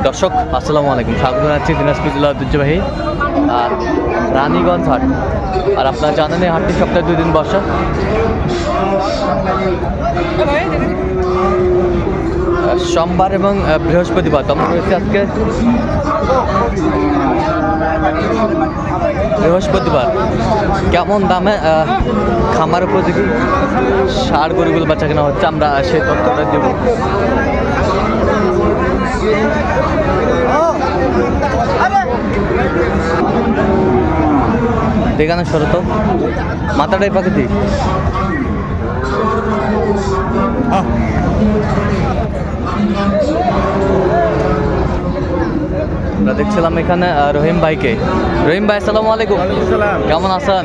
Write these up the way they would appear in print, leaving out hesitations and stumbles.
দর্শক আসসালামু আলাইকুম, স্বাগত জানাচ্ছি দিনাজপুর জেলা ঐতিহ্যবাহী আর রানীগঞ্জ হাট। আর আপনারা জানেন এই হাটটি সপ্তাহে 2 দিন বসা। সোমবার এবং বৃহস্পতিবার। আমরা রয়েছে আজকে বৃহস্পতিবার। কেমন দামে খামার উপযোগী ষাঁড় গরুগুলো বাচ্চা কেনা হচ্ছে, আমরা সেই তথ্যটা দেব। দেখানো সরো তো, মাথাটাই পাখি দিই। আমরা দেখছিলাম এখানে রহিম ভাইকে। রহিম ভাই আসসালামু আলাইকুম। কেমন আছেন?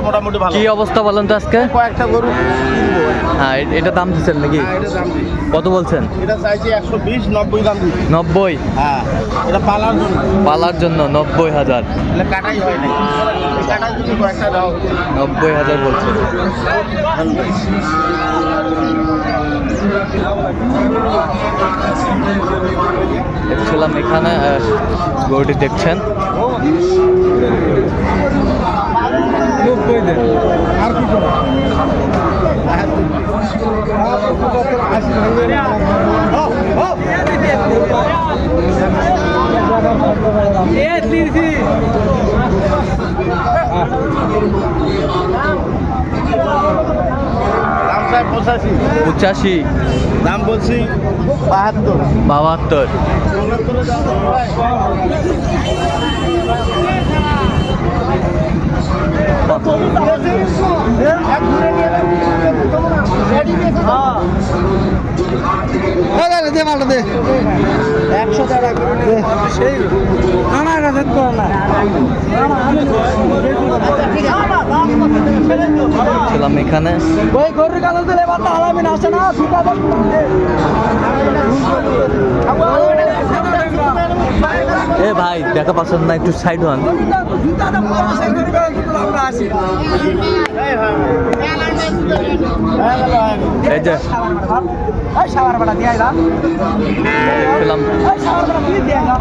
মোটামুটি ভালো। কি অবস্থা বলেন তো আজকে? কয়েকটা গরু হ্যাঁ, এটা দাম দিচ্ছেন নাকি? কত বলছেন? এটা চাইছি 120, 90 দাম দিচ্ছি। 90? হ্যাঁ, এটা পালার জন্য 90,000। এটা কাটাই হয় না, কাটার জন্য কয়েকটা দাও। 90,000 বলছে। দেখছিলাম এখানে গরুটি দেখছেন। আর কি করো? দাম 85, দাম বলছি 72। 72। ছিলাম এখানে। এ ভাই দেখা পাচ্ছেন না, একটু সাইড হন। এই যে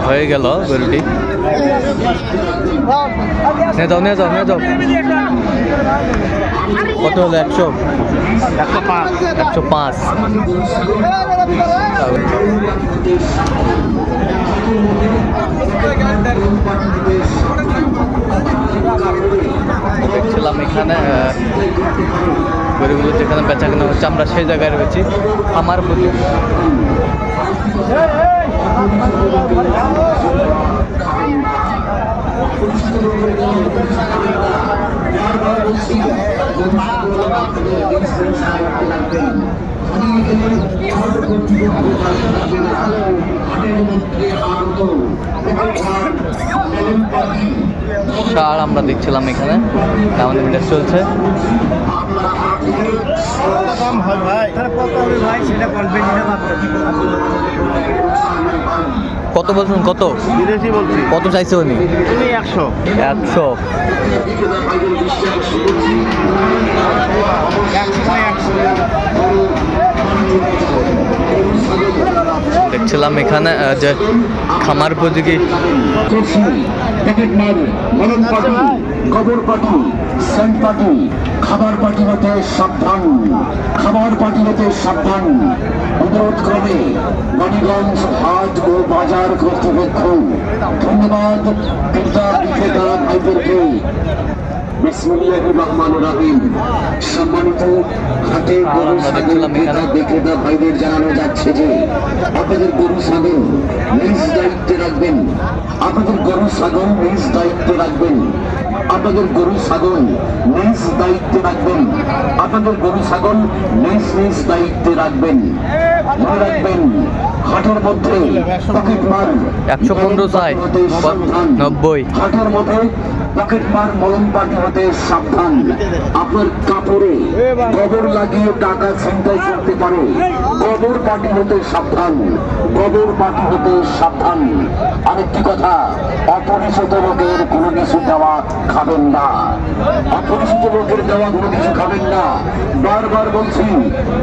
হয়ে গেল গরুটি। নিয়ে যাও। কত হলো? 105। দেখছিলাম এখানে গরুগুলো যেখানে বেচা কেনা হচ্ছে, আমরা সেই জায়গায় রয়েছি। আমার প্রতি ষাঁড় আমরা দেখছিলাম এখানে, আমাদের মিটার চলছে। কত বলছেন? কত বলছি। কত চাইছে উনি? 100। দেখছিলাম এখানে যে খামার উপযোগী গোবর পাটি, সেন্ট পাটি, খাবার পাটি হতে সাবধান, অনুরোধ ক্রমে রানীগঞ্জ হাট ও বাজার কর্তৃপক্ষ। ধন্যবাদ ক্রেতা বিক্রেতা ভাইদেরকে। বিসমিল্লাহির রহমানির রহিম। সম্মানিত হাটে গরু ছাগল বিক্রেতা ভাইদের জানানো যাচ্ছে যে আপনাদের গরু ছাগল নিজ দায়িত্বে রাখবেন। আপনাদের গরু ছাগল নিজ দায়িত্বে রাখবেন। আপনাদের গরু ছাগল নিজ দায়িত্বে রাখবেন। আপনাদের গরু ছাগল নিজ দায়িত্বে রাখবেন। মনে রাখবেন, হাটের মধ্যে পকেট মার 115 চাই 90। হাটের মধ্যে পকেট মার মলম পাটি হতে সাবধান। আপনার কাপড়ে গোবর লাগিয়ে টাকা ছিনতাই করতে পারে। গোবর পার্টি হতে সাবধান, গোবর পার্টি হতে সাবধান। আরেকটি কথা, অপরিচিত লোকের কোনো কিছু দেওয়া খাবেন না, অপরিচিত লোকের দেওয়া কোনো কিছু খাবেন না। বারবার বলছি,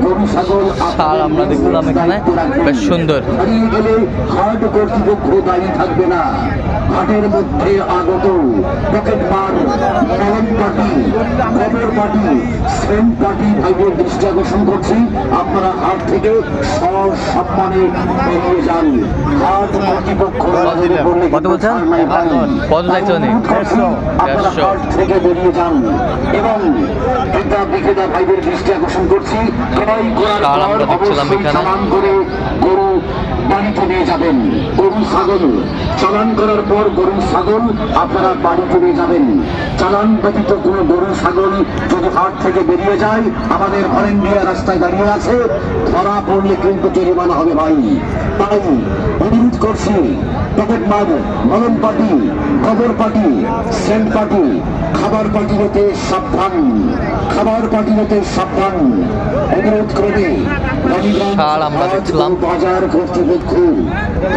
গরু ছাগল ষাঁড় আমরা দেখলাম এখানে, বেশ সুন্দর। হারিয়ে গেলে হাট কর্তৃপক্ষ দায়ী থাকবে না। হাটের মধ্যে আগত পকেট মার, মলম পার্টি, গোবর পার্টি, সেন্ট পার্টি ভাইদের দৃষ্টি আকর্ষণ করছি, আপনারা হাট থেকে সসম্মানে বেরিয়ে যান। হাট কর্তৃপক্ষ কত বলছেন? কত চাইছে উনি? আপনারা 150 হাট থেকে বেরিয়ে যান এবং ক্রেতা বিক্রেতা ভাইদের দৃষ্টি আকর্ষণ করছি, ক্রয় করার ষাঁড় আমরা পর দেখছিলাম অবশ্যই এখানে। চালান করে গরু বাড়িতে নিয়ে যাবেন। গরু ছাগল চালান করার পর গরু ছাগল আপনারা বাড়িতে নিয়ে যাবেন। চালান ব্যতীত কোনো গরু ছাগল যদি হাট থেকে বেরিয়ে যায়, আমাদের হরেন্দিয়া রাস্তায় দাঁড়িয়ে আছে, ধরা পড়লে কিন্তু জরিমানা হবে ভাই। তাই অনুরোধ করছি, পকেট মার, মলম পার্টি, গোবর পার্টি, সেন্ট পার্টি, খাবার পার্টি হতে সাবধান, খাবার পার্টি হতে সাবধান। অনুরোধ করবে ষাঁড় আমরা দেখছিলাম। বাজার কর্তৃপক্ষ।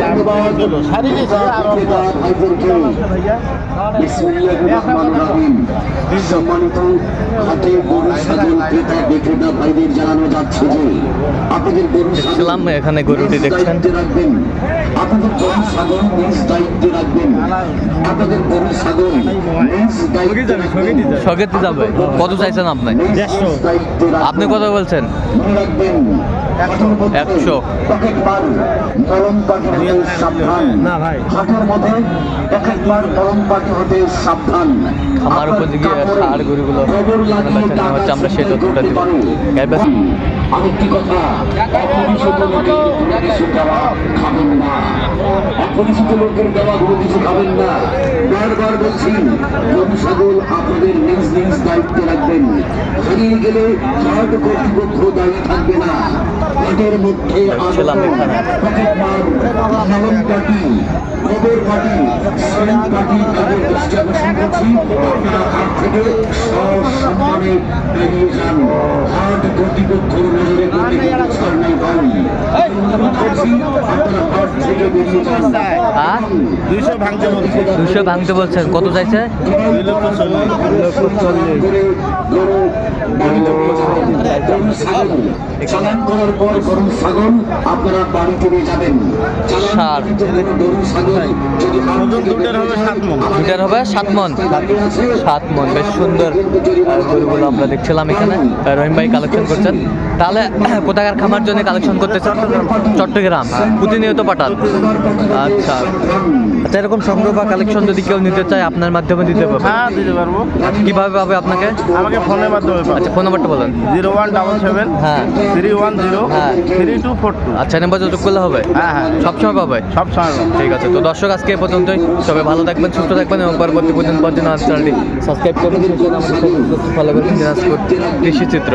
ধন্যবাদ বিক্রেতা ভাইদেরকে। বিসমিল্লাহির রহমানির রহিম। সম্মানিত হাটে গরু ছাগল ক্রেতা বিক্রেতা ভাইদের জানানো যাচ্ছে যে আপনাদের গরু দেখছিলাম এখানে গরুটি দেখছেন। রাখবেন, আপনাদের গরু ছাগল নিজ দায়িত্বে রাখবেন, আপনাদের গরু ছাগল নিজ দায়িত্বে রাখবেন। সগেতে যাবে। কত চাইছেন আপনি? আপনি কত বলছেন? মনে রাখবেন 100 পকেট মার, মলম পার্টি হতে সাবধান। হাটের মধ্যে পকেট মার, মলম পার্টি হতে সাবধান। আমার উপর দিকে ষাঁড় গরুগুলো হচ্ছে, আমরা সেই তথ্যটা দিব। আরেকটি কথা, অপরিচিত লোকের কোনো কিছু দেওয়া খাবেন না, অপরিচিত লোকের দেওয়া কোনো কিছু খাবেন না। বারবার বলছি, গরু ছাগল আপনাদের নিজ নিজ দায়িত্বে রাখবেন। হারিয়ে গেলে হাট কর্তৃপক্ষ দায়ী থাকবে না। হাটের মধ্যে দেখছিলাম এখানে। পকেট মার, মলম পার্টি, গোবর পার্টি, সেন্ট পার্টি তাদের দৃষ্টি আকর্ষণ করছি, আপনারা হাট থেকে সসম্মানে বেরিয়ে যান। হাট কর্তৃপক্ষের নজরে কোনো ছাড় নাই ভাই। অনুরোধ করছি, আপনারা হাট থেকে বেরিয়ে যান। হ্যাঁ 200 ভাঙতে বলছে। 200 ভাঙতে বলছেন। কত চাইছে? 240,000 চালান করার পর গরু ছাগল আপনারা বাড়িতে নিয়ে যাবেন। ষাঁড়। গরু ছাগল যদি দুটার হবে 7 মণ। দুটার হবে 7 মণ। 7 মণ, বেশ সুন্দর গরুগুলো আমরা দেখছিলাম এখানে। রহিম ভাই কালেকশন করছেন। তাহলে কোথাকার খামার জন্য কালেকশন করতেছেন? চট্টগ্রাম। প্রতিনিয়ত পাঠান। আচ্ছা আচ্ছা, এরকম সংগ্রহ বা কালেকশন যদি কেউ নিতে চায় আপনার মাধ্যমে দিতে পারবে? হ্যাঁ, দিতে পারবো। কিভাবে পাবে আপনাকে? আমাকে ফোনের মাধ্যমে পাবো। আচ্ছা, ফোন নাম্বারটা বলেন। 0177 হ্যাঁ 310 হ্যাঁ। 3242। আচ্ছা, নাম্বার যোগাযোগ করলে হবে? হ্যাঁ হ্যাঁ, সবসময় পাবে? সব সময় পাবো। ঠিক আছে। তো দর্শক, আজকে এ পর্যন্তই। সবাই ভালো থাকবেন, সুস্থ থাকবেন এবং পরবর্তী চ্যানেলটি সাবস্ক্রাইব করবেন, ফলো করবেন দিনাজপুর কৃষি চিত্র।